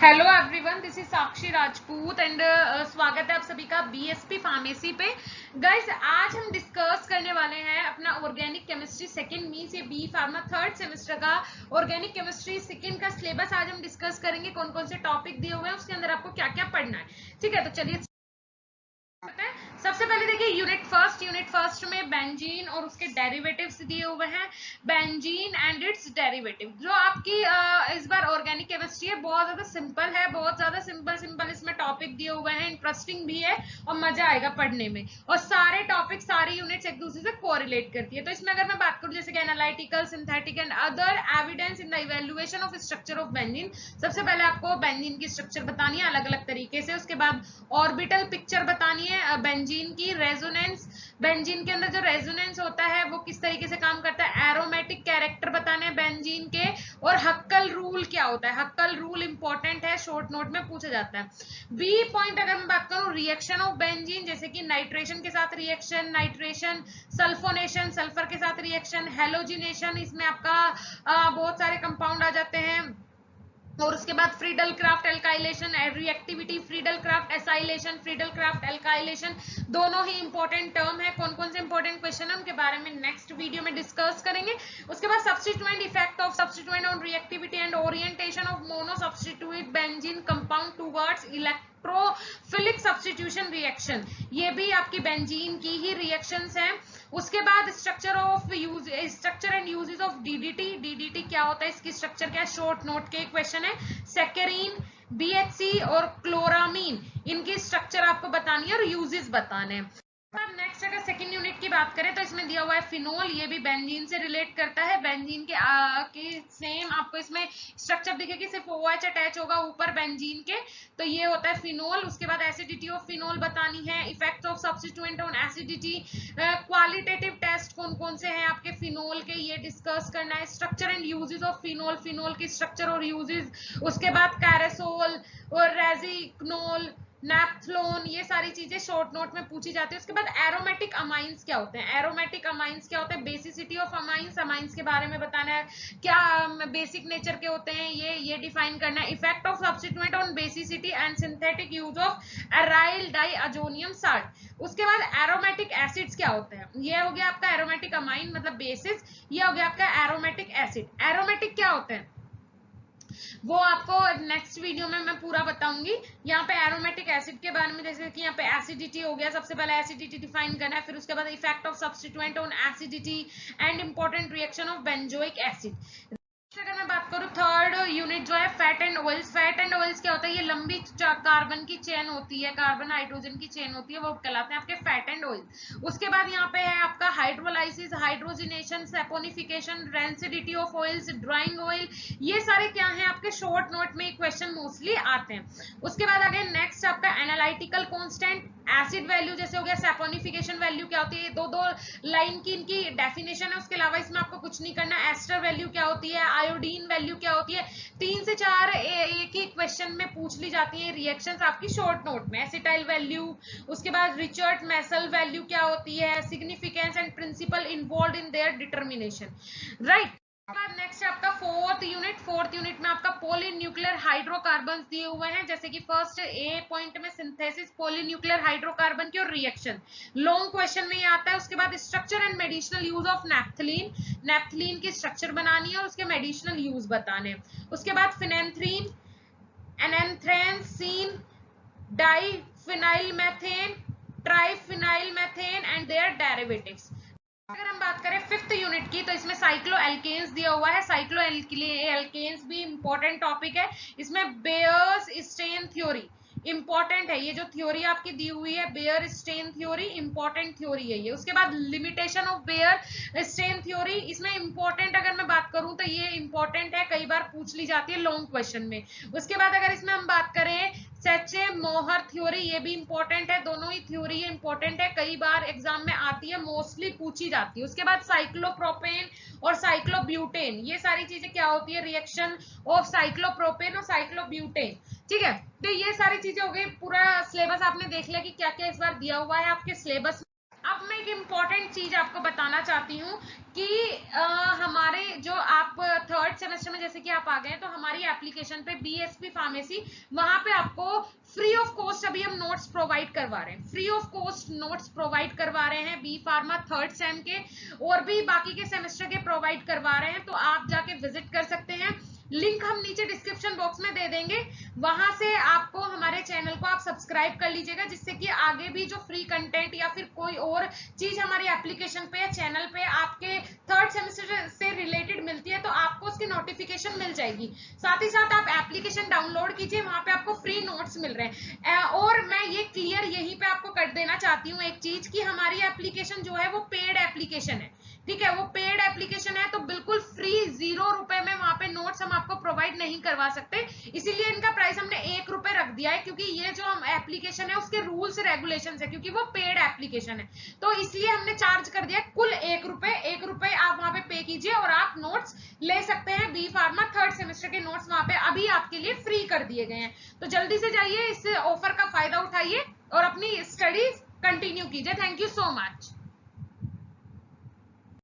Hello everyone, this is Sakshi Rajput and स्वागत है आप सभी का बीएसपी फार्मेसी पे। गाइस, आज हम डिस्कस करने वाले हैं अपना ऑर्गेनिक केमिस्ट्री सेकंड मी से बी फार्मा थर्ड सेमेस्टर का ऑर्गेनिक केमिस्ट्री सेकंड का सिलेबस आज हम डिस्कस करेंगे। कौन कौन से टॉपिक दिए हुए हैं, उसके अंदर आपको क्या क्या पढ़ना है। ठीक है, तो चलिए सबसे पहले देखिए यूनिट फर्स्ट में बेंजीन और उसके डेरिवेटिव्स दिए हुए हैं। बेंजीन एंड इट्स डेरिवेटिव जो आपकी इस बार ऑर्गेनिक केमिस्ट्री है, बहुत ज्यादा सिंपल है, बहुत ज्यादा सिंपल इसमें टॉपिक दिए हुए हैं, इंटरेस्टिंग भी है और मजा आएगा पढ़ने में। और सारे टॉपिक सारी यूनिट्स एक दूसरे से कोरिलेट करती है। तो इसमें अगर मैं बात करूं जैसे कि analytical, synthetic and other evidence in the evaluation of structure of benzene. सबसे पहले आपको बेंजीन की स्ट्रक्चर बतानी है अलग अलग तरीके से। उसके बाद ऑर्बिटल पिक्चर बतानी है बेंजीन की। रेजोनेंस, बेंजीन के अंदर जो रेजोनेंस होता है वो किस तरीके से काम करता है। एरोमेटिक कैरेक्टर बताने हैं बेंजीन के। और हक्कल रूल क्या होता है, हक्कल रूल इंपॉर्टेंट है, शॉर्ट नोट में पूछा जाता है। बी पॉइंट अगर मैं बात करूं रिएक्शन ऑफ बेंजीन, जैसे कि नाइट्रेशन के साथ रिएक्शन, नाइट्रेशन, सल्फोनेशन, सल्फर के साथ रिएक्शन, हेलोजिनेशन, इसमें आपका बहुत सारे कंपाउंड आ जाते हैं। और उसके बाद Friedel craft alkylation, reactivity, Friedel Crafts acylation, Friedel craft alkylation, दोनों ही इंपॉर्टेंट टर्म है। कौन कौन से इंपॉर्टेंट क्वेश्चन है उनके बारे में नेक्स्ट वीडियो में डिस्कस करेंगे। उसके बाद substituent, effect of substituent on reactivity and orientation of mono substitute benzene compound towards electrophilic substitution reaction, ये भी आपकी बेंजीन की ही रिएक्शंस हैं। उसके बाद structure and uses of DDT, DDT क्या होता है, इसकी स्ट्रक्चर क्या है, शॉर्ट नोट के क्वेश्चन है। सेकेरीन, बीएचसी और क्लोरामीन, इनकी स्ट्रक्चर आपको बतानी है और यूजेस बताने हैं। नेक्स्ट अगर सेकंड यूनिट की बात करें तो इसमें दिया हुआ है फिनोल, ये भी बेंजीन से रिलेट करता है। बेंजीन के सेम आपको इसमें स्ट्रक्चर दिखेगी, सिर्फ OH अटैच होगा ऊपर बेंजीन के, तो ये होता है फिनोल। उसके बाद एसिडिटी ऑफ फिनोल बतानी है, effect of substituent on acidity, qualitative test कौन कौन से हैं आपके फिनोल के, ये डिस्कस करना है। Structure and uses of phenol, phenol की स्ट्रक्चर और यूजेस। उसके बाद कैरेसोल और रेजिक्नोल, नैप्थलोन, ये सारी चीजें शॉर्ट नोट में पूछी जाती है। उसके बाद एरोमेटिक अमाइंस क्या होते हैं, एरोमेटिक अमाइंस क्या होते हैं, बेसिसिटी ऑफ अमाइंस, अमाइंस के बारे में बताना है, क्या बेसिक नेचर के होते हैं, ये डिफाइन करना है। Effect of substituent on basicity and synthetic use of aryl diazonium salt. उसके बाद एरोमेटिक एसिड्स क्या होते हैं, ये हो गया आपका एरोमेटिक अमाइन मतलब बेसिस, ये हो गया आपका एरोमेटिक एसिड। एरोमेटिक क्या होते हैं वो आपको नेक्स्ट वीडियो में मैं पूरा बताऊंगी। यहाँ पे एरोमेटिक एसिड के बारे में, जैसे कि यहाँ पे एसिडिटी हो गया, सबसे पहले एसिडिटी डिफाइन करना है, फिर उसके बाद effect of substituent on acidity and important reaction of benzoic acid. अगर मैं बात करूं थर्ड यूनिट जो है fat and oils. Fat and oils क्या होता है, ये लंबी कार्बन की चेन होती है, कार्बन हाइड्रोजन की चेन होती है, वो कहलाते हैं आपके फैट एंड ऑयल। उसके बाद यहाँ पे है आपका hydrolysis, hydrogenation, saponification, rancidity of oils, drawing oil, ये सारे क्या है आपके शॉर्ट नोट में क्वेश्चन मोस्टली आते हैं। उसके बाद आगे नेक्स्ट आपका एनालिटिकल कांस्टेंट, एसिड वैल्यू जैसे हो गया, सेपोनिफिकेशन वैल्यू क्या होती है, दो दो लाइन की इनकी डेफिनेशन है, उसके अलावा इसमें आपको कुछ नहीं करना। एस्टर वैल्यू क्या होती है, आयोडीन वैल्यू क्या होती है, 3 से 4 एक ही क्वेश्चन में पूछ ली जाती है रिएक्शंस आपकी शॉर्ट नोट में। एसिटाइल वैल्यू, उसके बाद रिचर्ड मेसल वैल्यू क्या होती है, significance and principle involve in their determination, right. Next आपका फोर्थ यूनिट में आपका पॉलीन्यूक्लियर हाइड्रोकार्बन दिए हुए हैं, जैसे कि फर्स्ट ए पॉइंट में सिंथेसिस पॉलीन्यूक्लियर हाइड्रोकार्बन की और रिएक्शन, लॉन्ग क्वेश्चन में ये आता है। उसके बाद structure and medicinal use of naphthalene, naphthalene की स्ट्रक्चर बनानी है और उसके मेडिसिनल यूज बताने। उसके बाद phenanthrene, anthracene, diphenyl methane, triphenyl methane and their derivatives. अगर हम बात करें फिफ्थ यूनिट की तो इसमें साइक्लो एल्केन्स दिया हुआ है। साइक्लो एल्केन्स भी इंपॉर्टेंट टॉपिक है। इसमें बेयर्स स्टेन थ्योरी इंपॉर्टेंट है, ये जो थ्योरी आपकी दी हुई है Baeyer strain theory, important theory है ये। उसके बाद limitation of Baeyer strain theory, इसमें इंपॉर्टेंट अगर मैं बात करूं तो ये इंपॉर्टेंट है, कई बार पूछ ली जाती है लॉन्ग क्वेश्चन में। उसके बाद अगर इसमें हम बात करें सेचे मोहर थ्योरी, ये भी इंपॉर्टेंट है, दोनों ही थ्योरी इंपॉर्टेंट है, कई बार एग्जाम में आती है, मोस्टली पूछी जाती है। उसके बाद साइक्लोप्रोपेन और साइक्लोब्यूटेन, ये सारी चीजें क्या होती है, रिएक्शन ऑफ साइक्लोप्रोपेन और साइक्लोब्यूटेन, ठीक है। तो ये सारी चीजें हो गई, पूरा सिलेबस आपने देख लिया कि क्या क्या इस बार दिया हुआ है आपके सिलेबस। अब मैं एक इम्पॉर्टेंट चीज आपको बताना चाहती हूँ कि हमारे जो आप थर्ड सेमेस्टर में जैसे कि आप आ गए तो हमारी एप्लीकेशन पे बीएसपी फार्मेसी, वहां पे आपको फ्री ऑफ कॉस्ट अभी हम नोट्स प्रोवाइड करवा रहे हैं, free of cost notes provide करवा रहे हैं बी फार्मा थर्ड सेम के, और भी बाकी के सेमेस्टर के प्रोवाइड करवा रहे हैं, तो आप जाके विजिट कर सकते हैं। लिंक हम नीचे डिस्क्रिप्शन बॉक्स में दे देंगे, वहां से आपको हमारे चैनल को आप सब्सक्राइब कर लीजिएगा, जिससे कि आगे भी जो फ्री कंटेंट या फिर कोई और चीज हमारी एप्लीकेशन पे या चैनल पे आपके थर्ड सेमेस्टर से रिलेटेड मिलती है तो आपको उसकी नोटिफिकेशन मिल जाएगी। साथ ही साथ आप एप्लीकेशन डाउनलोड कीजिए, वहां पे आपको फ्री नोट्स मिल रहे हैं। और मैं ये क्लियर यहीं पे आपको कर देना चाहती हूँ एक चीज कि हमारी एप्लीकेशन जो है वो पेड एप्लीकेशन है, ठीक है, वो पेड एप्लीकेशन है, तो बिल्कुल फ्री 0 रुपए में वहां पे नोट्स हम आपको प्रोवाइड नहीं करवा सकते। इसीलिए इनका प्राइस हमने 1 रुपए रख दिया है, क्योंकि ये जो हम एप्लीकेशन है उसके रूल्स रेगुलेशंस है, क्योंकि वो पेड एप्लीकेशन है, तो इसलिए हमने चार्ज कर दिया कुल 1 रुपए आप वहां पे पे कीजिए और आप नोट्स ले सकते हैं। बी फार्मा थर्ड सेमेस्टर के नोट्स वहां पे अभी आपके लिए फ्री कर दिए गए हैं, तो जल्दी से जाइए, इस ऑफर का फायदा उठाइए और अपनी स्टडीज कंटिन्यू कीजिए। Thank you so much.